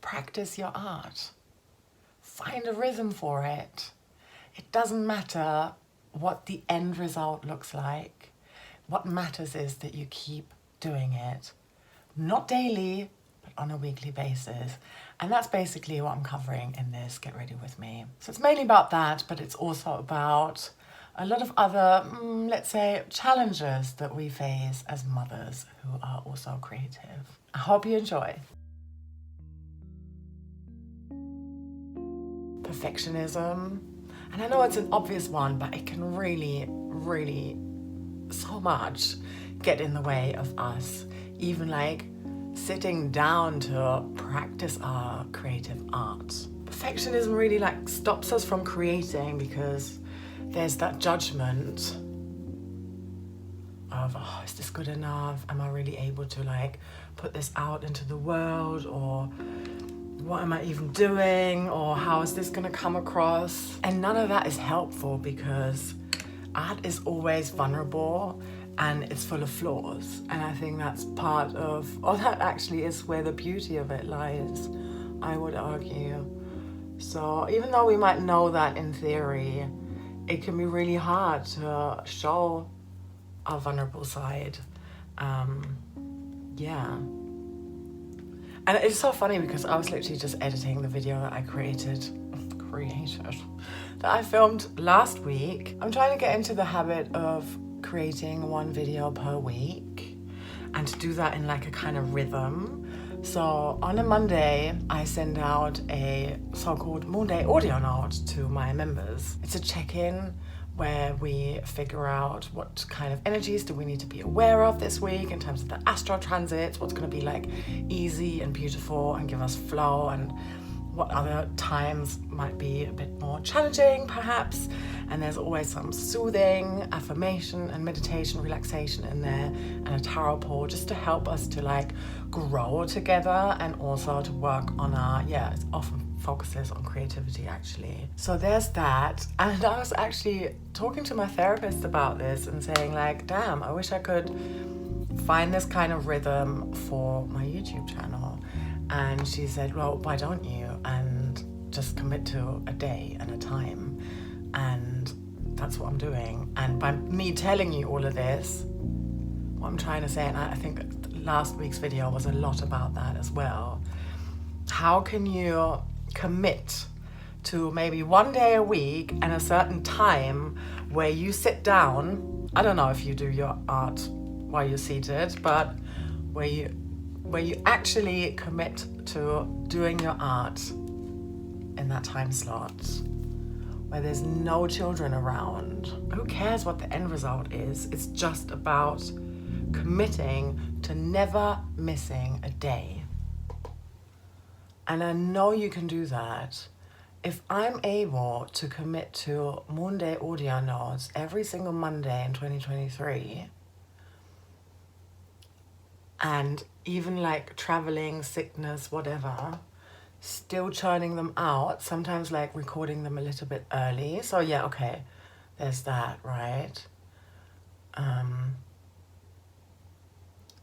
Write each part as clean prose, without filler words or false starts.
practice your art. Find a rhythm for it. It doesn't matter what the end result looks like. What matters is that you keep doing it. Not daily, but on a weekly basis. And that's basically what I'm covering in this Get Ready With Me. So it's mainly about that, but it's also about a lot of other, let's say, challenges that we face as mothers who are also creative. I hope you enjoy. Perfectionism. And I know it's an obvious one, but it can really, really so much get in the way of us, even like sitting down to practice our creative art. Perfectionism really like stops us from creating because there's that judgment of, oh, is this good enough? Am I really able to like put this out into the world? Or what am I even doing? Or how is this gonna come across? And none of that is helpful because art is always vulnerable and it's full of flaws. And I think that's part of, or that actually is where the beauty of it lies, I would argue. So even though we might know that in theory, it can be really hard to show our vulnerable side. Yeah. And it's so funny because I was literally just editing the video that I created, that I filmed last week. I'm trying to get into the habit of creating one video per week and to do that in like a kind of rhythm. So on a Monday, I send out a so-called Monday audio note to my members. It's a check-in where we figure out what kind of energies do we need to be aware of this week in terms of the astral transits, what's going to be like easy and beautiful and give us flow, and what other times might be a bit more challenging perhaps. And there's always some soothing affirmation and meditation, relaxation in there, and a tarot pull just to help us to like grow together and also to work on our, it often focuses on creativity actually. So there's that. And I was actually talking to my therapist about this and saying like, damn, I wish I could find this kind of rhythm for my YouTube channel. And she said, well, why don't you? And just commit to a day and a time. And that's what I'm doing. And by me telling you all of this, what I'm trying to say, and I think last week's video was a lot about that as well. How can you commit to maybe one day a week and a certain time where you sit down? I don't know if you do your art while you're seated, but where you actually commit to doing your art in that time slot, where there's no children around. Who cares what the end result is? It's just about committing to never missing a day. And I know you can do that. If I'm able to commit to Monday audio notes every single Monday in 2023, and even like traveling, sickness, whatever, still churning them out, sometimes like recording them a little bit early. So yeah, okay, there's that, right?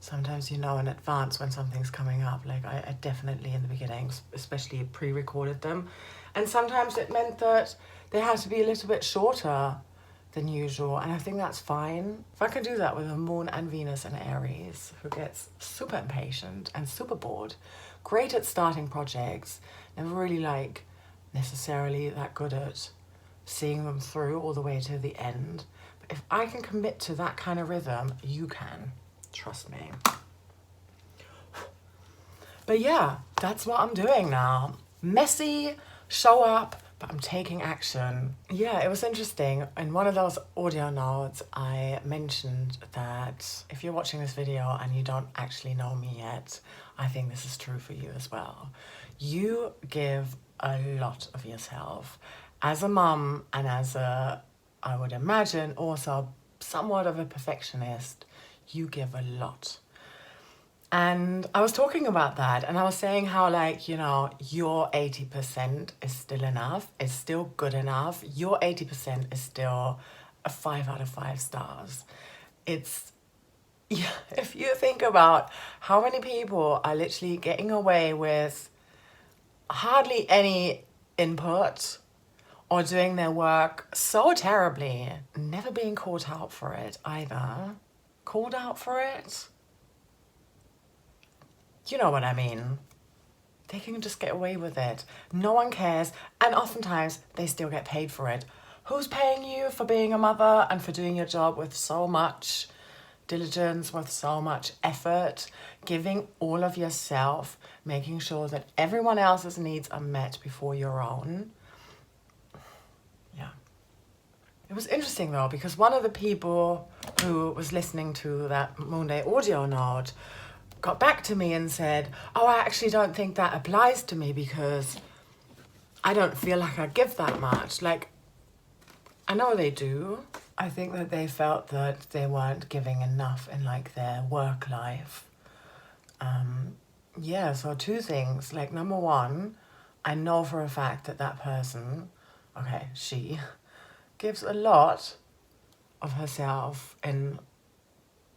Sometimes you know in advance when something's coming up. Like I definitely in the beginning, especially pre-recorded them. And sometimes it meant that they had to be a little bit shorter than usual. And I think that's fine. If I can do that with a Moon and Venus and Aries, who gets super impatient and super bored, great at starting projects, never really like necessarily that good at seeing them through all the way to the end. But if I can commit to that kind of rhythm, you can. Trust me. But yeah, that's what I'm doing now. Messy, show up, but I'm taking action. Yeah, it was interesting. In one of those audio notes, I mentioned that if you're watching this video and you don't actually know me yet, I think this is true for you as well. You give a lot of yourself. As a mum and as a, I would imagine, also somewhat of a perfectionist, you give a lot. And I was talking about that, and I was saying how, like, you know, your 80% is still enough, is still good enough. Your 80% is still a 5 out of 5 stars. It's, yeah, if you think about how many people are literally getting away with hardly any input or doing their work so terribly, never being called out for it either. Called out for it? You know what I mean. They can just get away with it. No one cares, and oftentimes they still get paid for it. Who's paying you for being a mother and for doing your job with so much diligence, with so much effort, giving all of yourself, making sure that everyone else's needs are met before your own? Yeah. It was interesting though, because one of the people who was listening to that Monday audio note got back to me and said, oh, I actually don't think that applies to me because I don't feel like I give that much. Like, I know they do. I think that they felt that they weren't giving enough in like their work life. Yeah, so two things. Like, number one, I know for a fact that that person, okay, she gives a lot of herself in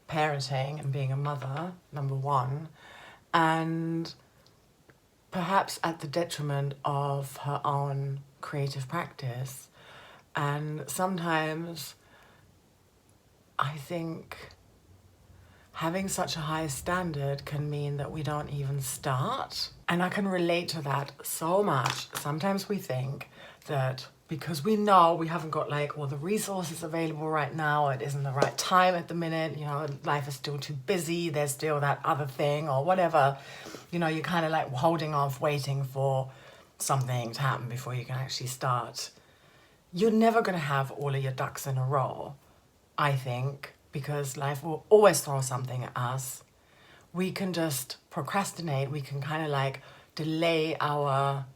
parenting and being a mother, number one, and perhaps at the detriment of her own creative practice. And sometimes I think having such a high standard can mean that we don't even start. And I can relate to that so much. Sometimes we think that because we know we haven't got like all the resources available right now, it isn't the right time at the minute, you know, life is still too busy, there's still that other thing or whatever, you know, you're kind of like holding off, waiting for something to happen before you can actually start. You're never going to have all of your ducks in a row, I think, because life will always throw something at us. We can just procrastinate, we can kind of like delay our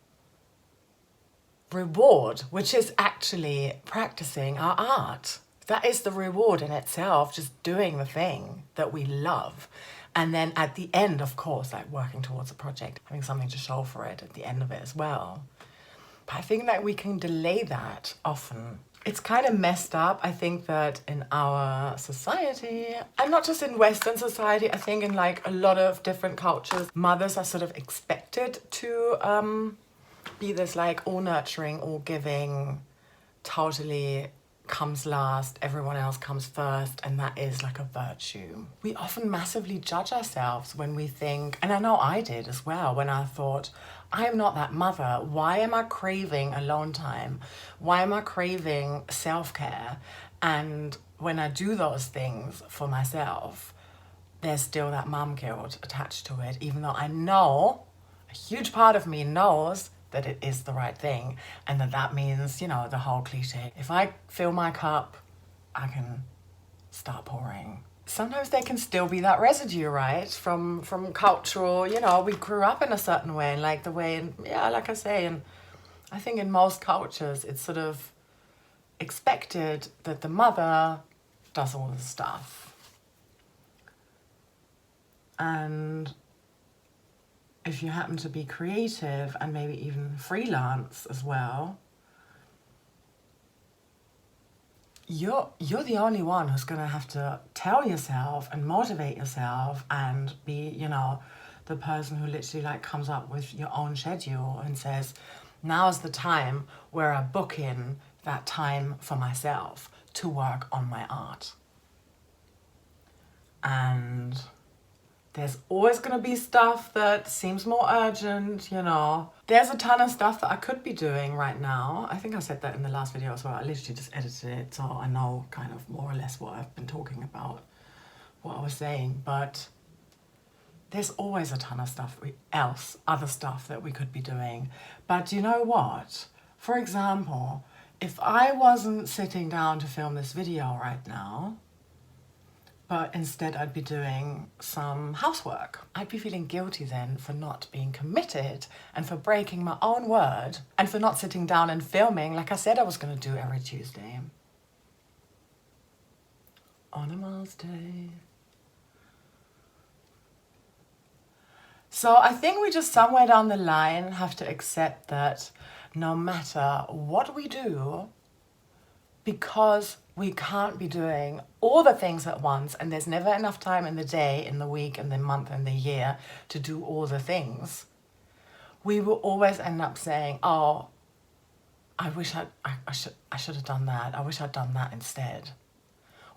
reward, which is actually practicing our art. That is the reward in itself, just doing the thing that we love. And then at the end, of course, like working towards a project, having something to show for it at the end of it as well. But I think that we can delay that often. It's kind of messed up. I think that in our society, and not just in Western society, I think in like a lot of different cultures, mothers are sort of expected to be this like all nurturing, all giving, totally comes last, everyone else comes first, and that is like a virtue. We often massively judge ourselves when we think, and I know I did as well, when I thought, I am not that mother. Why am I craving alone time? Why am I craving self-care? And when I do those things for myself, there's still that mum guilt attached to it, even though I know, a huge part of me knows that it is the right thing, and that means, you know, the whole cliche, if I fill my cup, I can start pouring. Sometimes there can still be that residue, right, from cultural, you know, we grew up in a certain way, and like the way, yeah, like I say, and I think in most cultures it's sort of expected that the mother does all the stuff. And if you happen to be creative and maybe even freelance as well, you're the only one who's going to have to tell yourself and motivate yourself and be, you know, the person who literally like comes up with your own schedule and says, now's the time where I book in that time for myself to work on my art. And there's always going to be stuff that seems more urgent, you know. There's a ton of stuff that I could be doing right now. I think I said that in the last video as well. I literally just edited it, so I know kind of more or less what I've been talking about, what I was saying. But there's always a ton of stuff other stuff that we could be doing. But you know what? For example, if I wasn't sitting down to film this video right now, but instead I'd be doing some housework, I'd be feeling guilty then for not being committed and for breaking my own word and for not sitting down and filming like I said I was going to do every Tuesday. On a Mars Day. So I think we just somewhere down the line have to accept that no matter what we do, because we can't be doing all the things at once, and there's never enough time in the day, in the week, in the month, and the year to do all the things, we will always end up saying, oh, I wish I should have done that. I wish I'd done that instead.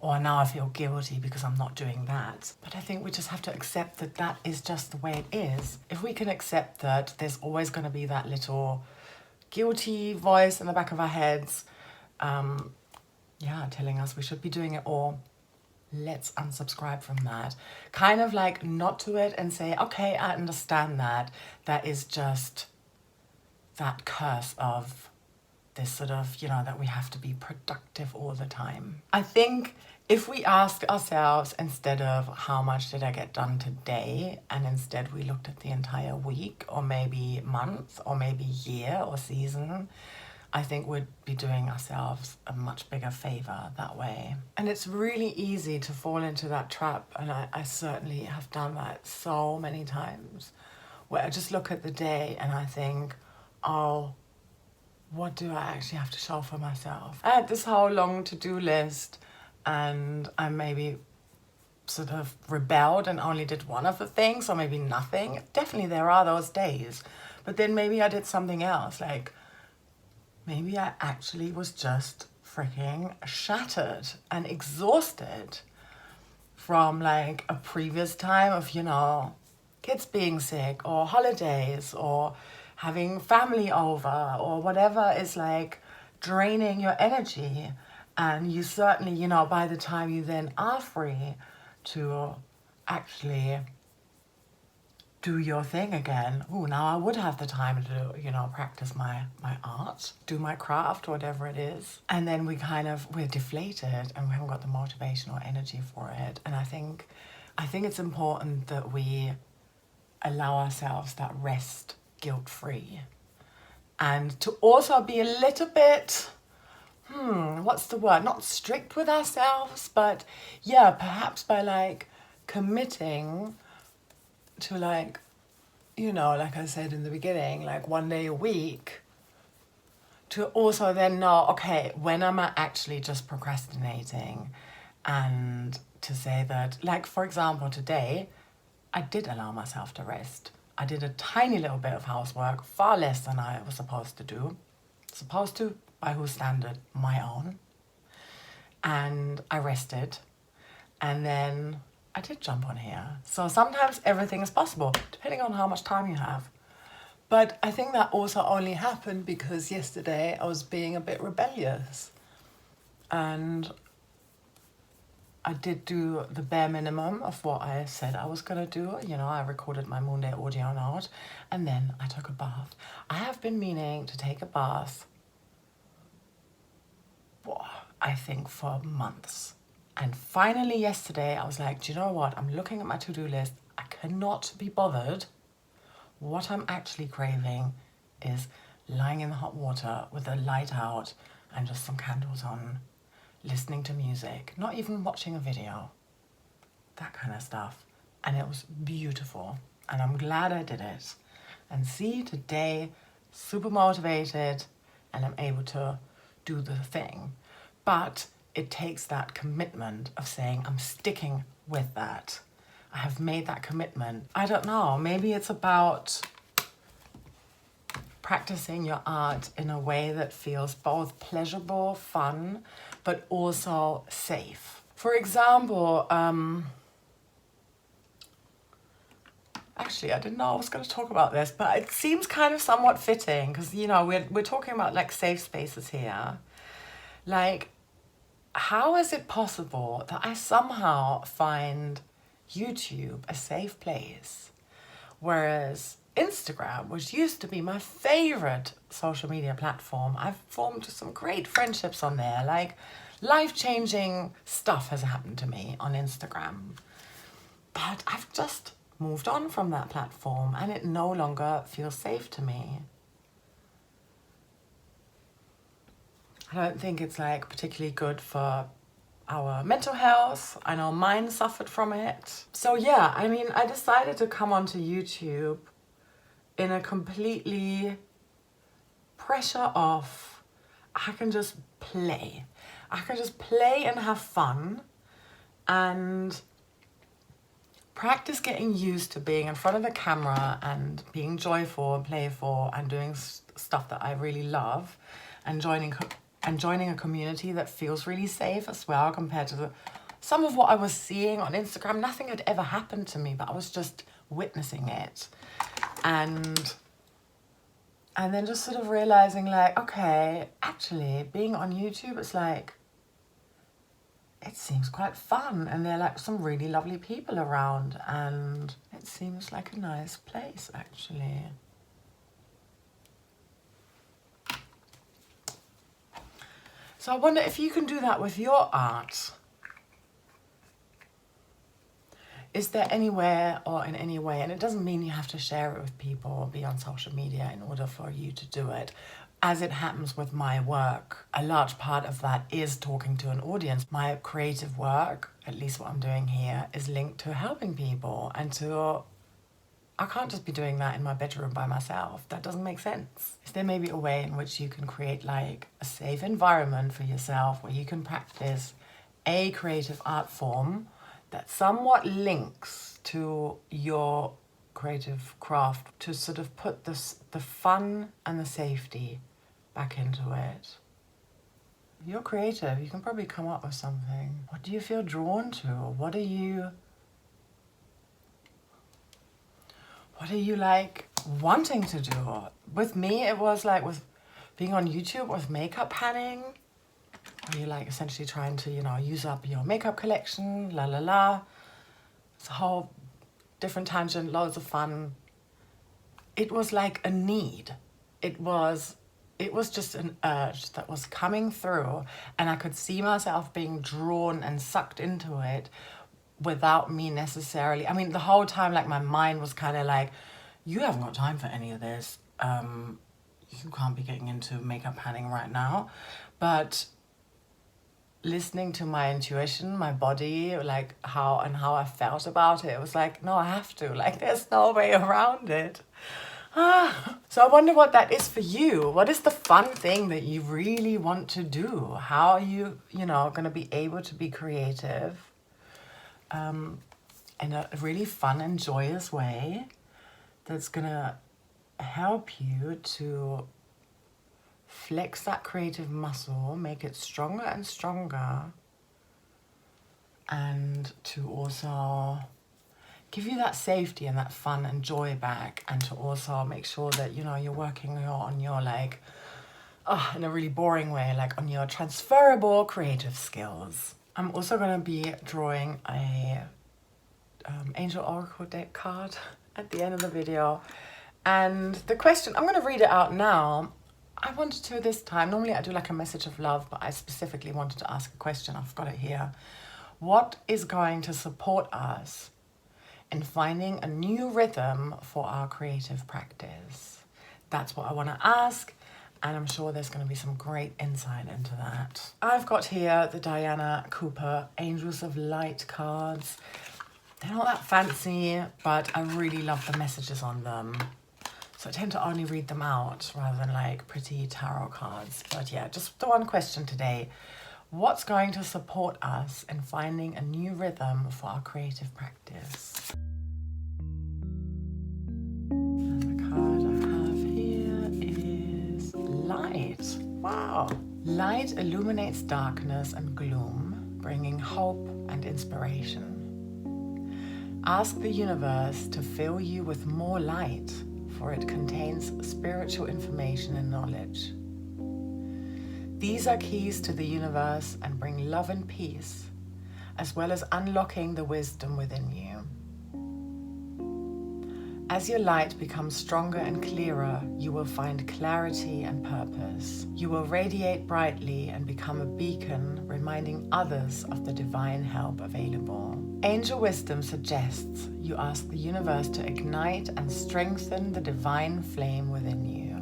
Or now I feel guilty because I'm not doing that. But I think we just have to accept that that is just the way it is. If we can accept that there's always going to be that little guilty voice in the back of our heads, telling us we should be doing it, or let's unsubscribe from that. Kind of like nod to it and say, okay, I understand that. That is just that curse of this sort of, that we have to be productive all the time. I think if we ask ourselves, instead of how much did I get done today, and instead we looked at the entire week or maybe month or maybe year or season, I think we'd be doing ourselves a much bigger favor that way. And it's really easy to fall into that trap, and I certainly have done that so many times, where I just look at the day and I think, oh, what do I actually have to show for myself? I had this whole long to-do list, and I maybe sort of rebelled and only did one of the things, or maybe nothing. Definitely there are those days. But then maybe I did something else, like maybe I actually was just freaking shattered and exhausted from like a previous time of, kids being sick or holidays or having family over or whatever is like draining your energy. And you certainly, by the time you then are free to actually do your thing again, now I would have the time to, practice my art, do my craft, whatever it is. And then we're deflated and we haven't got the motivation or energy for it. And I think it's important that we allow ourselves that rest guilt-free, and to also be a little bit, what's the word? Not strict with ourselves, but perhaps by like committing to like, like I said in the beginning, like one day a week, to also then know, okay, when am I actually just procrastinating? And to say that, like, for example, today, I did allow myself to rest. I did a tiny little bit of housework, far less than I was supposed to do. Supposed to, by whose standard? My own. And I rested. And then I did jump on here. So sometimes everything is possible, depending on how much time you have. But I think that also only happened because yesterday I was being a bit rebellious. And I did do the bare minimum of what I said I was going to do. I recorded my Moon Day audio note, and then I took a bath. I have been meaning to take a bath, I think, for months. And finally yesterday, I was like, do you know what? I'm looking at my to-do list. I cannot be bothered. What I'm actually craving is lying in the hot water with the light out and just some candles on, listening to music, not even watching a video, that kind of stuff. And it was beautiful. And I'm glad I did it. And see, today, super motivated, and I'm able to do the thing. But it takes that commitment of saying, I'm sticking with that. I have made that commitment. I don't know, maybe it's about practicing your art in a way that feels both pleasurable, fun, but also safe. For example, actually, I didn't know I was going to talk about this, but it seems kind of somewhat fitting because, we're talking about like safe spaces here. Like, how is it possible that I somehow find YouTube a safe place, whereas Instagram, which used to be my favorite social media platform, I've formed some great friendships on there. Like, life-changing stuff has happened to me on Instagram. But I've just moved on from that platform and it no longer feels safe to me. I don't think it's like particularly good for our mental health. I know mine suffered from it. So yeah, I decided to come onto YouTube in a completely pressure off, I can just play. I can just play and have fun. And practice getting used to being in front of the camera and being joyful and playful and doing stuff that I really love, and joining a community that feels really safe as well, compared to some of what I was seeing on Instagram. Nothing had ever happened to me, but I was just witnessing it. And then just sort of realizing, like, okay, actually being on YouTube, it's like, it seems quite fun, and there are like some really lovely people around, and it seems like a nice place, actually. So I wonder if you can do that with your art. Is there anywhere or in any way, and it doesn't mean you have to share it with people or be on social media in order for you to do it. As it happens with my work, a large part of that is talking to an audience. My creative work, at least what I'm doing here, is linked to helping people, and I can't just be doing that in my bedroom by myself. That doesn't make sense. Is there maybe a way in which you can create like a safe environment for yourself where you can practice a creative art form that somewhat links to your creative craft, to sort of put the fun and the safety back into it? You're creative, you can probably come up with something. What do you feel drawn to? What are you like wanting to do? With me, it was like with being on YouTube with makeup panning, where you're like essentially trying to, use up your makeup collection, la la la. It's a whole different tangent, loads of fun. It was like a need. It was just an urge that was coming through, and I could see myself being drawn and sucked into it without me necessarily. I mean, the whole time, like, my mind was kind of like, you haven't got time for any of this. You can't be getting into makeup panning right now. But listening to my intuition, my body, like how I felt about it, it was like, no, I have to. Like, there's no way around it. So I wonder what that is for you. What is the fun thing that you really want to do? How are you, going to be able to be creative in a really fun and joyous way that's going to help you to flex that creative muscle, make it stronger and stronger, and to also give you that safety and that fun and joy back, and to also make sure that, you're working on your, like, in a really boring way, like on your transferable creative skills. I'm also going to be drawing a Angel Oracle deck card at the end of the video. And the question, I'm going to read it out now. I wanted to this time, normally I do like a message of love, but I specifically wanted to ask a question. I've got it here. What is going to support us in finding a new rhythm for our creative practice? That's what I want to ask, and I'm sure there's going to be some great insight into that. I've got here the Diana Cooper Angels of Light cards. They're not that fancy, but I really love the messages on them. So I tend to only read them out rather than like pretty tarot cards. But yeah, just the one question today. What's going to support us in finding a new rhythm for our creative practice? And the card I have here is light. Wow. Light illuminates darkness and gloom, bringing hope and inspiration. Ask the universe to fill you with more light, for it contains spiritual information and knowledge. These are keys to the universe and bring love and peace, as well as unlocking the wisdom within you. As your light becomes stronger and clearer, you will find clarity and purpose. You will radiate brightly and become a beacon, reminding others of the divine help available. Angel wisdom suggests you ask the universe to ignite and strengthen the divine flame within you.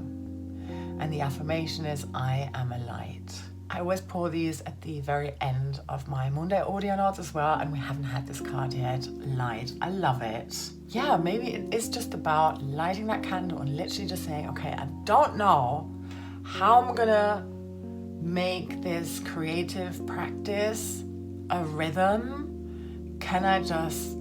And the affirmation is, I am a light. I always pour these at the very end of my Monday audio notes as well, and we haven't had this card yet. Light, I love it. Yeah, maybe it is just about lighting that candle and literally just saying, okay, I don't know how I'm gonna make this creative practice a rhythm. Can I just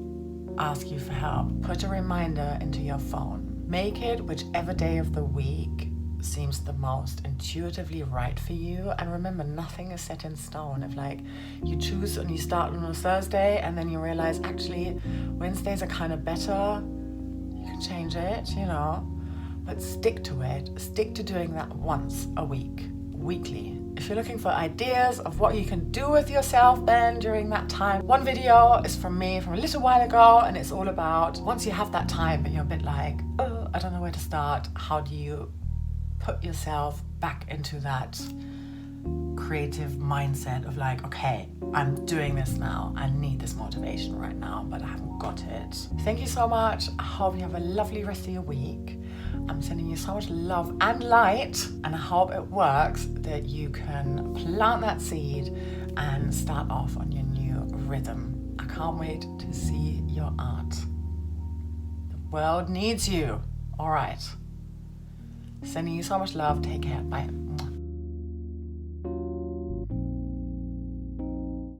ask you for help, put a reminder into your phone. Make it whichever day of the week seems the most intuitively right for you. And remember, nothing is set in stone. If like you choose and you start on a Thursday and then you realize actually Wednesdays are kind of better, you can change it, you know, but stick to it. Stick to doing that once a week, weekly. If you're looking for ideas of what you can do with yourself then during that time, one video is from me from a little while ago, and it's all about once you have that time and you're a bit like, oh, I don't know where to start, how do you put yourself back into that creative mindset of like, okay, I'm doing this now. I need this motivation right now, but I haven't got it. Thank you so much. I hope you have a lovely rest of your week. I'm sending you so much love and light, and I hope it works, that you can plant that seed and start off on your new rhythm. I can't wait to see your art. The world needs you. All right. Sending you so much love. Take care. Bye.